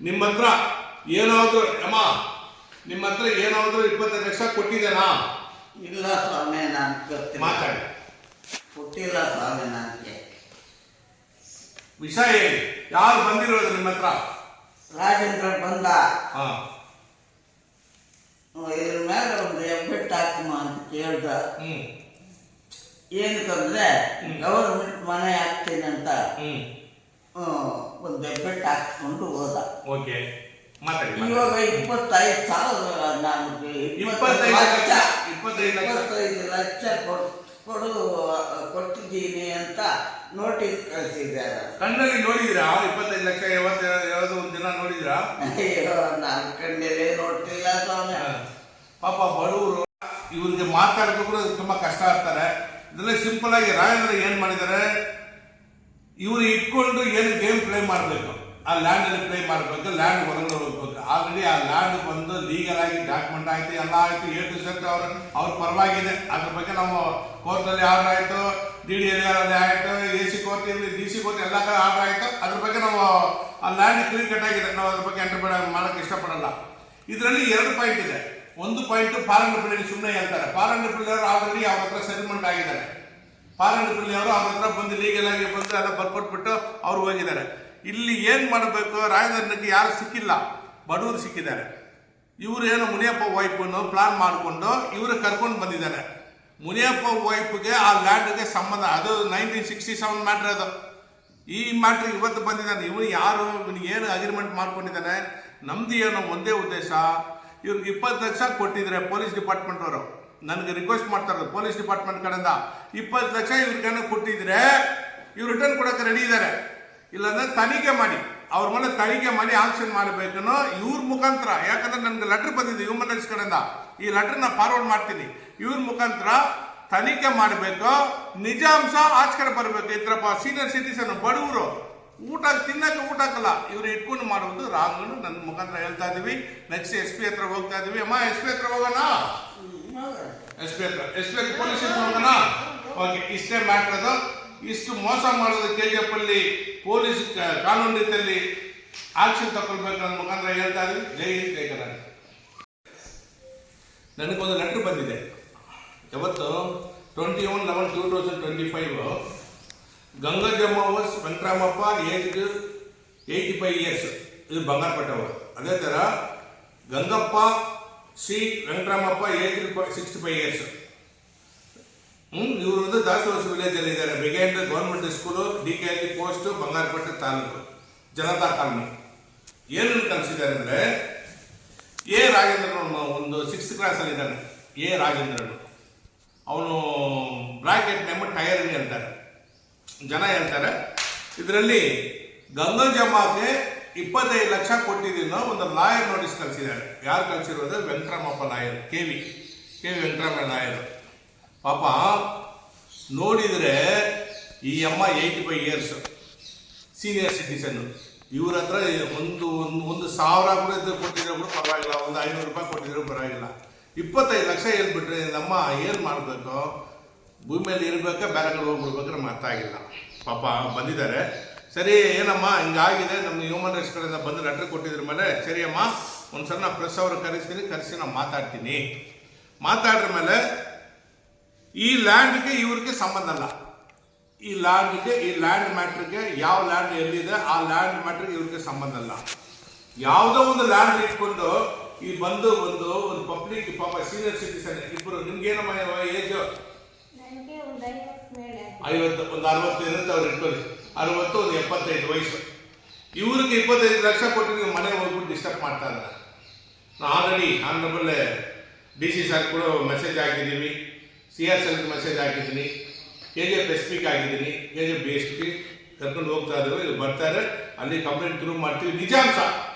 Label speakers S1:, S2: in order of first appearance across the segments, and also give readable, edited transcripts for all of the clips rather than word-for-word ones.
S1: ನಿಮ್ಮ ಹತ್ರ ಏನಾದ್ರು ಅಮ್ಮ ನಿಮ್ಮ ಹತ್ರ ಏನಾದ್ರು 25 ಲಕ್ಷ ಕೊಟ್ಟಿದ್ದೇನಾ?
S2: ಇಲ್ಲ ಸ್ವಾಮಿ, ನಾನು ಗೊತ್ತಿಲ್ಲ.
S1: ಮಾತಾಡಿ.
S2: ಕೊಟ್ಟಿಲ್ಲ ಸ್ವಾಮಿ ನನಗೆ.
S1: ವಿಷಯ ಹೇಳಿ. ಯಾರು ಬಂದಿರೋದು ನಿಮ್ಮ ಹತ್ರ?
S2: ರಾಜೇಂದ್ರ ಬಂದ.
S1: ಹಾ,
S2: ಇದ್ರ ಮೇಲೆ ಒಂದು ಹೆಬ್ಬೆಟ್ಟು ಹಾಕಮ್ಮ ಅಂತ ಕೇಳ್ದ. ಏನಕ್ಕಂದ್ರೆ ಗವರ್ಮೆಂಟ್ ಮನೆ ಹಾಕ್ತೀನಿ ಅಂತ ಒಂದು ಹೆಬ್ಬೆಟ್ಟು ಹಾಕ್ಸ್ಕೊಂಡು ಹೋದ.
S1: ಓಕೆ, ಮಾತಾಡಿ.
S2: ಇವಾಗ 25,000 ನನಗೆ 25 ಲಕ್ಷ ಕೊಟ್ಟಿದ್ದೀನಿ ಅಂತ ನೋಟಿಸ್ ಕಳಿಸಿದ್ದಾರೆ.
S1: ಕಣ್ಣಲ್ಲಿ ನೋಡಿದಿರಾ? 25 ಲಕ್ಷ ಯಾವ್ದು ಒಂದು ದಿನ ನೋಡಿದಿರಾ?
S2: ಅಯ್ಯೋ, ನಾನು ಕಣ್ಣಲ್ಲೇ ನೋಡ್ತಿಲ್ಲ ಸ್ವಾಮಿ.
S1: ಪಾಪ ಬಡವರು, ಇವ್ರಿಗೆ ಮಾತಾಡೋದು ಕೂಡ ತುಂಬಾ ಕಷ್ಟ ಆಗ್ತಾರೆ. ಇದರಲ್ಲಿ ಸಿಂಪಲ್ ಆಗಿ ರಾಜೇಂದ್ರ ಏನ್ ಮಾಡಿದ್ದಾರೆ, ಇವ್ರು ಇಟ್ಕೊಂಡು ಏನು ಗೇಮ್ ಪ್ಲೇ ಮಾಡಬೇಕು, ಆ ಲ್ಯಾಂಡ್ ಅಲ್ಲಿ ಪ್ಲೇ ಮಾಡಬೇಕು, ಲ್ಯಾಂಡ್ ಹೊರಗಡೆ ಹೋಗ್ಬೇಕು. ಆಲ್ರೆಡಿ ಆ ಲ್ಯಾಂಡ್ ಬಂದು ಲೀಗಲ್ ಆಗಿ ಡಾಕ್ಯುಮೆಂಟ್ ಆಯ್ತು, ಎಲ್ಲ ಆಯ್ತು, A to Z ಅವ್ರ ಪರವಾಗಿದೆ. ಅದ್ರ ಬಗ್ಗೆ ನಾವು ಕೋರ್ಟಲ್ಲಿ ಆರ್ಡರ್ ಆಯ್ತು, DDL ಆಯ್ತು, AC ಕೋರ್ಟ್, DC ಕೋರ್ಟ್ ಎಲ್ಲ ಕಡೆ ಆರ್ಡರ್ ಆಯ್ತು. ಅದ್ರ ಬಗ್ಗೆ ನಾವು ಆ ಲ್ಯಾಂಡ್ ಕ್ಲೀನ್ ಕಟ್ ಆಗಿದೆ. ನಾವು ಅದ್ರ ಬಗ್ಗೆ ಎಂಟರ್ ಮಾಡಕ್ಕೆ ಇಷ್ಟಪಡಲ್ಲ. ಇದರಲ್ಲಿ 2 ಪಾಯಿಂಟ್ ಇದೆ. ಒಂದು ಪಾಯಿಂಟ್ ಪಾರಂಗಪಳ್ಳಿ ಸುಮ್ಮನೆ ಹೇಳ್ತಾರೆ. ಪಾರಂಗಪಳ್ಳಿ ಅವರು ಆಲ್ರೆಡಿ ಅವ್ರ ಹತ್ರ ಸೆಟಲ್ಮೆಂಟ್ ಆಗಿದ್ದಾರೆ. ಪಾರಂಗಪಳ್ಳಿ ಅವರು ಅವ್ರ ಹತ್ರ ಬಂದು ಲೀಗಲ್ ಆಗಿ ಬಂದು ಎಲ್ಲ ಬರ್ಕೊಟ್ಬಿಟ್ಟು ಅವ್ರು ಹೋಗಿದ್ದಾರೆ. ಇಲ್ಲಿ ಏನ್ ಮಾಡಬೇಕು, ರಾಜೇಂದ್ರನಿಗೆ ಯಾರು ಸಿಕ್ಕಿಲ್ಲ, ಬಡವರು ಸಿಕ್ಕಿದ್ದಾರೆ. ಇವರು ಏನು ಮುನಿಯಪ್ಪ ವೈಫನ್ನು ಪ್ಲಾನ್ ಮಾಡಿಕೊಂಡು ಇವರು ಕರ್ಕೊಂಡು ಬಂದಿದ್ದಾರೆ. ಮುನಿಯಪ್ಪ ವೈಫ್ಗೆ ಆ ಲ್ಯಾಂಡ್ಗೆ ಸಂಬಂಧ, ಅದು 1967 ಮ್ಯಾಟ್ರ್. ಅದು ಈ ಮ್ಯಾಟ್ರ್ ಇವತ್ತು ಬಂದಿದ್ದಾನೆ. ಇವನು ಯಾರು, ಇವನಿಗೆ ಏನು ಅಗ್ರಿಮೆಂಟ್ ಮಾಡ್ಕೊಂಡಿದ್ದಾನೆ, ನಮ್ದು ಏನು ಒಂದೇ ಉದ್ದೇಶ, ಇವ್ರಿಗೆ 20 ಲಕ್ಷ ಕೊಟ್ಟಿದ್ರೆ ಪೊಲೀಸ್ ಡಿಪಾರ್ಟ್ಮೆಂಟ್ ಅವರು ನನಗೆ ರಿಕ್ವೆಸ್ಟ್ ಮಾಡ್ತಾರೆ, ಪೊಲೀಸ್ ಡಿಪಾರ್ಟ್ಮೆಂಟ್ ಕಡೆಯಿಂದ 20 ಲಕ್ಷ ಇವ್ರಿಗೇನೋ ಕೊಟ್ಟಿದ್ರೆ ಇವ್ರು ರಿಟರ್ನ್ ಕೊಡೋಕೆ ರೆಡಿ ಇದ್ದಾರೆ. ಇಲ್ಲಾಂದ್ರೆ ತನಿಖೆ ಮಾಡಿ, ಅವ್ರ ಮೇಲೆ ತನಿಖೆ ಮಾಡಿ ಆಕ್ಷನ್ ಮಾಡಬೇಕನ್ನೋ ಇವ್ರ ಮುಖಾಂತರ. ಯಾಕಂದ್ರೆ ನನಗೆ ಲೆಟರ್ ಬಂದಿದೆ ಹ್ಯೂಮನ್ ರೈಟ್ಸ್ ಕಡೆಯಿಂದ, ಈ ಲೆಟರ್ನ ಫಾರ್ವರ್ಡ್ ಮಾಡ್ತೀನಿ. ಇವ್ರ ಮುಖಾಂತರ ತನಿಖೆ ಮಾಡಬೇಕು, ನಿಜಾಂಶ ಆಚಕಡೆ ಬರಬೇಕು. ಇದ್ರಪ್ಪ ಸೀನಿಯರ್ ಸಿಟಿಸನ್ ಬಡವರು ಊಟ ತಿನ್ನಕ್ಕೆ ಊಟ ಹಾಕಲ್ಲ, ಇವ್ರು ಇಟ್ಕೊಂಡು ಮಾಡುವುದು ರಾಂಗ್. ನನ್ನ ಮುಖಾಂತರ ಹೇಳ್ತಾ ಇದೀವಿ. ನೆಕ್ಸ್ಟ್ SP ಹತ್ರ ಹೋಗ್ತಾ ಇದೀವಿ. ಅಮ್ಮ SP ಹತ್ರ ಹೋಗೋಣ, SP ಹತ್ರ ಪೊಲೀಸ್ ಸ್ಟೇಷನ್ ಹೋಗೋಣ. ಓಕೆ, ಇಷ್ಟೇ ಮ್ಯಾಟ್ರ್. ಅದು ಇಷ್ಟು ಮೋಸ ಮಾಡೋದು KGF ಅಲ್ಲಿ ಪೊಲೀಸ್ ಕಾನೂನು ರೀತಿಯಲ್ಲಿ ಆಕ್ಷನ್ ತಗೊಳ್ಬೇಕು ನನ್ನ ಮುಖಾಂತರ ಹೇಳ್ತಾ ಇದೀವಿ. ಜೈ ಹಿಂದ್, ಜೈ ಕರ್ನಾಟಕ. ನನಗೊಂದು ಲೆಟರ್ ಬಂದಿದೆ ಯಾವತ್ತು 21/11/2025. ಗಂಗಜಮ್ಮವಸ್ ವೆಂಕಟರಾಮಪ್ಪ, ಏಜ್ 85 years, ಇದು ಬಂಗಾರಪಟ್ಟವರು. ಅದೇ ಥರ Gangappa C Venkataramappa, age 65 years. ಇವರು ಒಂದು ದಾಸವಾಸ ವಿಲೇಜ್ ಅಲ್ಲಿ ಇದ್ದಾರೆ. Behind government school, DKG post, Bangarapete taluk, Janata colony. ಏನನ್ನು ಕಲಿಸಿದ್ದಾರೆ ಅಂದ್ರೆ, A ರಾಜೇಂದ್ರನ್ ಒಂದು 6th ಕ್ಲಾಸ್ ಅಲ್ಲಿ ಇದ್ದಾನೆ. A ರಾಜೇಂದ್ರನ್ ಅವನು ಬ್ರಾಕೆಟ್ ನೇಮ್ ಟೈರ್ ಹೇಳ್ತಾರೆ, ಜನ ಹೇಳ್ತಾರೆ. ಇದರಲ್ಲಿ ಗಂಗಜಮ್ಮಗೆ 25 ಲಕ್ಷ ಕೊಟ್ಟಿದ್ದೀನೋ ಒಂದು ಲಾಯರ್ ನೋಟಿಸ್ ಕಳಿಸಿದ್ದಾರೆ. ಯಾರು ಕಳಿಸಿರೋದು? Venkataramappa lawyer, KV Venkatarama lawyer. ಪಾಪ ನೋಡಿದರೆ ಈ ಅಮ್ಮ 85 years ಸೀನಿಯರ್ ಸಿಟಿಸನ್. ಇವ್ರ ಹತ್ರ ಒಂದು 1000 ಕೂಡ ಕೊಟ್ಟಿದ್ರು ಕೂಡ ಪರವಾಗಿಲ್ಲ, ಒಂದು 500 ರೂಪಾಯಿ ಕೊಟ್ಟಿದ್ರು ಪರವಾಗಿಲ್ಲ. 25 ಲಕ್ಷ ಹೇಳ್ಬಿಟ್ರೆ ನಮ್ಮ ಏನು ಮಾಡಬೇಕು? ಭೂಮಿಯಲ್ಲಿ ಇರಬೇಕಾ ಬೇರೆ ಕಡೆ ಹೋಗ್ಬಿಡ್ಬೇಕಾದ್ರೆ ಮಾತಾಗಿಲ್ಲ. ಪಾಪ ಬಂದಿದ್ದಾರೆ. ಸರಿ, ಏನಮ್ಮ ಹಿಂಗಾಗಿದೆ, ನಮ್ಮ ಹ್ಯೂಮನ್ ರೈಟ್ಸ್ ಕಡೆಯಿಂದ ಬಂದು ಲೆಟರ್ ಕೊಟ್ಟಿದ್ರ ಮೇಲೆ, ಸರಿ ಅಮ್ಮ ಒಂದ್ಸಲ ನಾ ಪ್ರೆಸ್ ಅವ್ರು ಕರೆಸಿ ನಾನು ಮಾತಾಡ್ತೀನಿ. ಮಾತಾಡ್ರ ಮೇಲೆ ಈ ಲ್ಯಾಂಡ್ಗೆ ಇವ್ರಿಗೆ ಸಂಬಂಧ ಅಲ್ಲ. ಈ ಲ್ಯಾಂಡ್ ಮ್ಯಾಟ್ರಿಗೆ, ಯಾವ ಲ್ಯಾಂಡ್ ಎಲ್ಲಿದೆ ಆ ಲ್ಯಾಂಡ್ ಮ್ಯಾಟ್ರಿಗೆ ಇವ್ರಿಗೆ ಸಂಬಂಧ ಅಲ್ಲ. ಯಾವುದೋ ಒಂದು ಲ್ಯಾಂಡ್ ಇಟ್ಕೊಂಡು ಈ ಒಂದು ಪಬ್ಲಿಕ್, ಪಾಪ ಸೀನಿಯರ್ ಸಿಟಿಸನ್ ಇಬ್ಬರು. ನಿಮ್ಗೇನಮ್ಮ ಏಜ್? 50, ಒಂದು 60 ಇರುತ್ತೆ. ಅವ್ರು ಇಟ್ಕೊಳ್ಳಿ 60, ಒಂದು 75 ವಯಸ್ಸು. ಇವ್ರಿಗೆ 25 ಲಕ್ಷ ಕೊಟ್ಟು ನೀವು ಮನೆ ಹೋಗ್ಬಿಟ್ಟು ಡಿಸ್ಟರ್ಬ್ ಮಾಡ್ತಾ ಇದ್ದಾರೆ. ನಾವು ಆಲ್ರೆಡಿ ಆನರಬಲ್ DC ಸರ್ ಕೂಡ ಮೆಸೇಜ್ ಹಾಕಿದ್ದೀವಿ, CSL ಮೆಸೇಜ್ ಹಾಕಿದ್ದೀನಿ, KGF SPಗೆ ಆಗಿದ್ದೀನಿ, KGF DSP ಕರ್ಕೊಂಡು ಹೋಗ್ತಾ ಇದ್ರು. ಇವ್ರು ಬರ್ತಾರೆ, ಅಲ್ಲಿ ಕಂಪ್ಲೇಂಟ್ ಥ್ರೂ ಮಾಡ್ತೀವಿ. ನಿಜಾಂಶ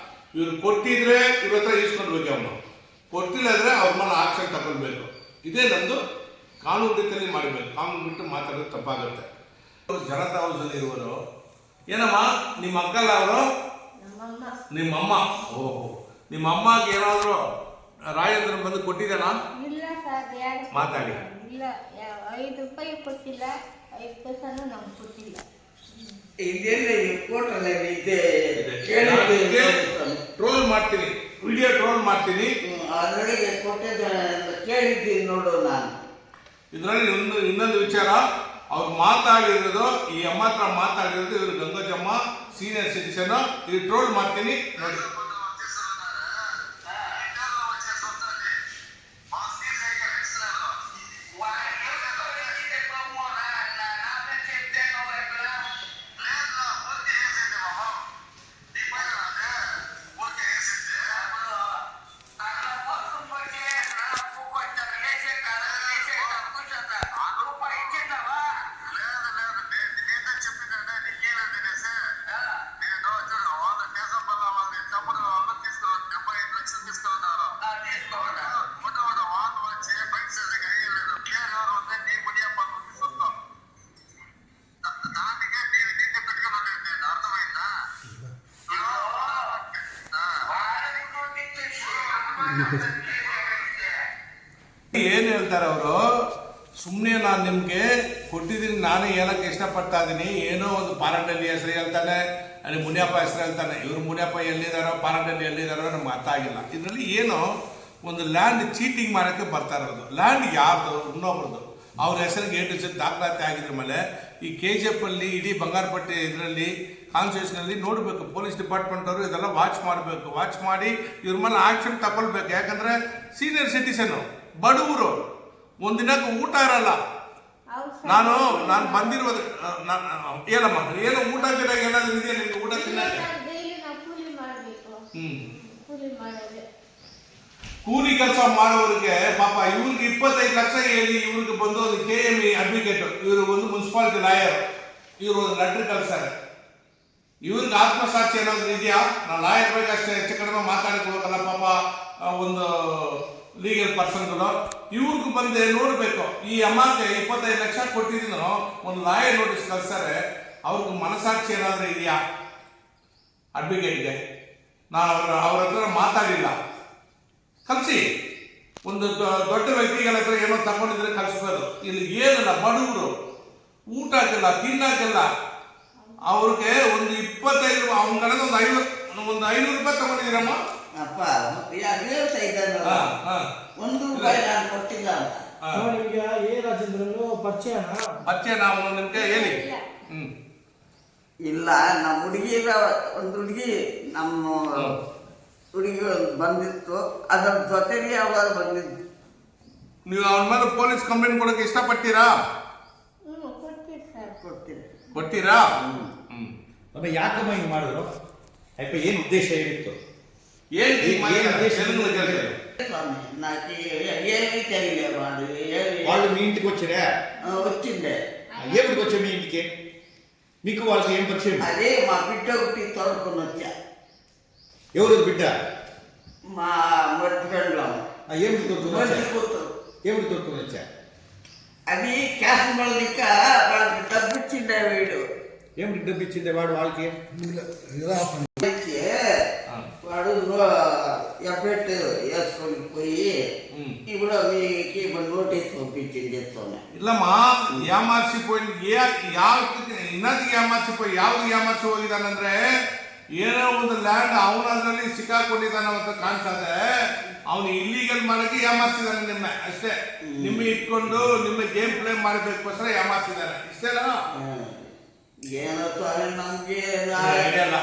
S1: ಇವ್ರು ಕೊಟ್ಟಿದ್ರೆ ಇವ್ರ ಹತ್ರ ಈಸ್ಕೊಂಡು ಹೋಗಿ, ಅವನು ಕೊಟ್ಟಿಲ್ಲ ಅಂದ್ರೆ ಅವ್ರ ಮೇಲೆ ಆಕ್ಷನ್ ತಗೊಳ್ಬೇಕು. ಇದೇ ನಮ್ದು ಕಾನೂನು ರೀತಿಯಲ್ಲಿ ಮಾಡಬೇಕು. ಕಾನೂನು ಬಿಟ್ಟು ಮಾತಾಡೋದು ತಪ್ಪಾಗುತ್ತೆ. ಜನತಾ ಹೌಸಲ್ಲಿ ಇರುವರು. ಏನಮ್ಮ ನಿಮ್ಮ ಅಕ್ಕಲ್ಲ ಅವರು? ನಿಮ್ಮಮ್ಮ. ಓಹೋ, ನಿಮ್ಮ ಅಮ್ಮಗೆ ಏನಾದ್ರು ರಾಜೇಂದ್ರ ಬಂದು ಕೊಟ್ಟಿದ್ದಾನ? ಮಾತಾಡಿ.
S3: ಇಲ್ಲ, 5 ರೂಪಾಯಿ ಕೊಟ್ಟಿಲ್ಲ, 5 ಪೈಸೆನೂ ನಮ್ಗೆ ಕೊಟ್ಟಿಲ್ಲ.
S2: ಇದೆಲ್ಲ ಕೋರ್ಟಲ್ಲಿ ಇದೆ ಕೇಳಿದ್ದೆ ಸ್ವಾಮಿ.
S1: ಟ್ರೋಲ್ ಮಾಡ್ತೀನಿ, ವಿಡಿಯೋ ಟ್ರೋಲ್ ಮಾಡ್ತೀನಿ.
S2: ಅದರೊಳಗೆ ಕೊಟ್ಟಿದ್ದ ಕೇಳಿದ್ದೀನಿ ನೋಡು ನಾನು.
S1: ಇದರಲ್ಲಿ ಇನ್ನೊಂದು ವಿಚಾರ, ಅವ್ರು ಮಾತಾಡಿರೋದು, ಈ ಅಮ್ಮ ಹತ್ರ ಮಾತಾಡಿರೋದು, ಇವರು ಗಂಗೋಜಮ್ಮ ಸೀನಿಯರ್ ಸಿಟಿಸನ್. ಇದು ಟ್ರೋಲ್ ಮಾಡ್ತೀನಿ ನೋಡಿ. ಏನ್ ಹೇಳ್ತಾರೆ ಅವರು? ಸುಮ್ಮನೆ ನಾನು ನಿಮ್ಗೆ ಕೊಟ್ಟಿದ್ದೀನಿ, ನಾನೇ ಹೇಳಕ್ಕೆ ಇಷ್ಟಪಡ್ತಾ ಇದ್ದೀನಿ. ಏನೋ ಒಂದು ಪಾರಂಡಲ್ಲಿ ಹೆಸರು ಹೇಳ್ತಾನೆ, ಅಲ್ಲಿ ಮುನಿಯಪ್ಪ ಹೆಸರು ಹೇಳ್ತಾನೆ. ಇವರು ಮುನಿಯಪ್ಪ ಎಲ್ಲಿದ್ದಾರೋ, ಪಾರಂಡಲ್ಲಿ ಎಲ್ಲಿದ್ದಾರೋ ನಮ್ಗೆ ಅರ್ಥ ಆಗಿಲ್ಲ. ಇದರಲ್ಲಿ ಏನೋ ಒಂದು ಲ್ಯಾಂಡ್ ಚೀಟಿಂಗ್ ಮಾಡೋಕ್ಕೆ ಬರ್ತಾ ಇರೋದು. ಲ್ಯಾಂಡ್ ಯಾರ್ದು? ಇನ್ನೊಬ್ರದ್ದು. ಅವ್ರ ಹೆಸರಿಗೆ ಏಟು ದಾಖಲಾತಿ ಆಗಿದ್ರ ಮೇಲೆ ಈ KGF ಅಲ್ಲಿ, ಇಡೀ ಬಂಗಾರಪಟ್ಟಿ ಇದರಲ್ಲಿ ಕಾನ್ಸ್ಟಿಟ್ಯೂಷನಲ್ಲಿ ನೋಡಬೇಕು. ಪೊಲೀಸ್ ಡಿಪಾರ್ಟ್ಮೆಂಟ್ ಅವರು ಇದೆಲ್ಲ ವಾಚ್ ಮಾಡಬೇಕು. ವಾಚ್ ಮಾಡಿ ಇವ್ರ ಮೇಲೆ ಆಕ್ಷನ್ ತಗೊಳ್ಬೇಕು. ಯಾಕಂದ್ರೆ ಸೀನಿಯರ್ ಸಿಟಿಸನ್, ಬಡವರು, ಒಂದಿನಕ್ಕೆ ಊಟ ಇರಲ್ಲ. ನಾನು ಬಂದಿರೋದು ಏನಮ್ಮ, ಏನು ಊಟ ಗಿಡ ಏನಾದ್ರು ಇದೆಯಾ ನಿಮ್ಗೆ? ಊಟ ತಿನ್ನಕ್ಕೆ ಕೂಲಿ ಕೆಲಸ ಮಾಡೋರಿಗೆ ಪಾಪ ಇವ್ರಿಗೆ 25 ಲಕ್ಷ ಹೇಳಿ ಇವ್ರಿಗೆ ಬಂದು ಒಂದು KME ಅಡ್ವೊಕೇಟ್, ಇವರು ಒಂದು ಮುನ್ಸಿಪಾಲಿಟಿ ಲಾಯರ್, ಇವರು ಒಂದು ಲೆಟರ್ ಕಳ್ಸಾರೆ. ಇವ್ರಿಗೆ ಆತ್ಮಸಾಕ್ಷಿ ಏನಾದ್ರು ಇದೆಯಾ? ನಾವು ಲಾಯರ್ ಬಗ್ಗೆ ಅಷ್ಟೇ ಹೆಚ್ಚು ಕಡಿಮೆ ಮಾತಾಡಕ್ಕೆ ಹೋಗಲ್ಲ ಪಾಪ, ಒಂದು ಲೀಗಲ್ ಪರ್ಸನ್ಗಳು. ಇವ್ರಿಗೂ ಬಂದು ನೋಡ್ಬೇಕು. ಈ ಅಮ್ಮಕ್ಕೆ 25 ಲಕ್ಷ ಕೊಟ್ಟಿದ್ದೀನೋ ಒಂದು ಲಾಯರ್ ನೋಟಿಸ್ ಕಳ್ಸಾರೆ, ಅವ್ರಿಗೆ ಮನಸಾಕ್ಷಿ ಏನಾದ್ರು ಇದೆಯಾ? ಅಡ್ವೊಕೇಟ್ಗೆ ನಾನು ಅವ್ರ ಹತ್ರ ಮಾತಾಡಿಲ್ಲ. ಕಲಿಸಿ ಒಂದು ದೊಡ್ಡ ವ್ಯಕ್ತಿಗಳ ಹತ್ರ ಏನೋ ತಗೊಂಡಿದ್ರೆ ಕಲಿಸ್ಬೋದು. ಇಲ್ಲಿ ಏನಲ್ಲ, ಬಡವರು ಊಟಕ್ಕೆಲ್ಲ ತಿನ್ನಕ್ಕೆಲ್ಲ ಅವ್ರಿಗೆ ಒಂದು 25, ಅವನ ಕಡೆ ಒಂದು 500 ರೂಪಾಯಿ ತಗೊಂಡಿದ್ದೀರಮ್ಮ.
S2: ಅಪ್ಪ ಹೇಳ್ತಾ ಇದ್ದಾನೆ, ₹1 ನಾನು ಕೊಟ್ಟಿಲ್ಲ ಅಂತ.
S3: ನಿಮ್ಗೆ ಎ ರಾಜೇಂದ್ರನು ಪರಿಚಯ
S1: ನಾವು ನಿಮ್ಗೆ ಹೇಳಿ.
S2: ಇಲ್ಲ, ನಮ್ಮ ಹುಡುಗಿರ ಒಂದು ಹುಡುಗಿ, ನಮ್ಮ ಹುಡುಗಿ ಒಂದು ಬಂದಿತ್ತು, ಅದರ ಜೊತೆಗೆ ಅವರು ಬಂದಿದ್ದು.
S1: ನೀವು ಅವನ ಮೇಲೆ ಪೊಲೀಸ್ ಕಂಪ್ಲೇಂಟ್ ಕೊಡೋಕೆ ಇಷ್ಟಪಡ್ತೀರಾ? ಕೊಡ್ತೀರಾ?
S4: ಯಾಕಮ್ಮ ಹಿಂಗ್ ಮಾಡಿದ್ರು? ಅಪ್ಪ ಏನ್ ಉದ್ದೇಶ ಏನಿತ್ತು?
S2: స్వామి నాకు ఏమీ తెలియదు.
S4: వాళ్ళు మీ ఇంటికి వచ్చారా?
S2: వచ్చిండే.
S4: ఏమిటికి వచ్చా మీ ఇంటికి? మీకు వాళ్ళకి ఏం పరిచయం?
S2: అదే మా బిడ్డ ఒకటి తోడుకొని వచ్చా.
S4: ఎవరు బిడ్డ?
S2: మా మట్టి గండ్లం.
S4: ఏమిటి తోడుకొని వచ్చా?
S2: కూతురు.
S4: ఏమిటి తోడుకొని వచ్చా?
S2: అది క్యాష్ మళ్ళీక వాళ్ళకి డబ్బు ఇచ్చిండే వీడు.
S4: ఏమిటి డబ్బు ఇచ్చిందే వాడు వాళ్ళకి?
S2: వాడు ఎఫెక్ట్ వేసుకొని పోయి ఇప్పుడు మీకు నోటీస్ పంపించింది.
S1: ಇಲ್ಲಮ್ಮ, ಯಾಮಾರಿಸಿపోయింది. ಇನ್ನೊಂದಿಗೆ ಯಾಮಾರಿಸಿపోయి ಯಾವ್ದು ಯಾಮಾರಿಸಿ ಹೋಗಿದ್ದಾನಂದ್ರೆ, ಏನೋ ಒಂದು ಲ್ಯಾಂಡ್ ಅವನದ್ರಲ್ಲಿ ಸಿಕ್ಕಾಕೊಂಡಿದ್ದಾನ ಅಂತ ಕಾಣಿಸ್ತದೆ. ಅವನು ಇಲ್ಲಿಗಲ್ ಮಾಡಕ್ಕೆ ಯಾಮಾರಿಸಿದಾನೆ ನಿಮ್ಮ ಅಷ್ಟೇ. ನಿಮ್ಮ ಇಟ್ಕೊಂಡು ನಿಮ್ಮ ಗೇಮ್ ಪ್ಲೇ ಮಾಡಬೇಕೋಸ್ಕರ ಯಾಮಾರಿಸಿದಾನೆ ಇಷ್ಟೇನಾ?
S2: ಏನೋ ನಮ್ಗೆ
S1: ಐಡಿಯಾ ಇಲ್ಲ.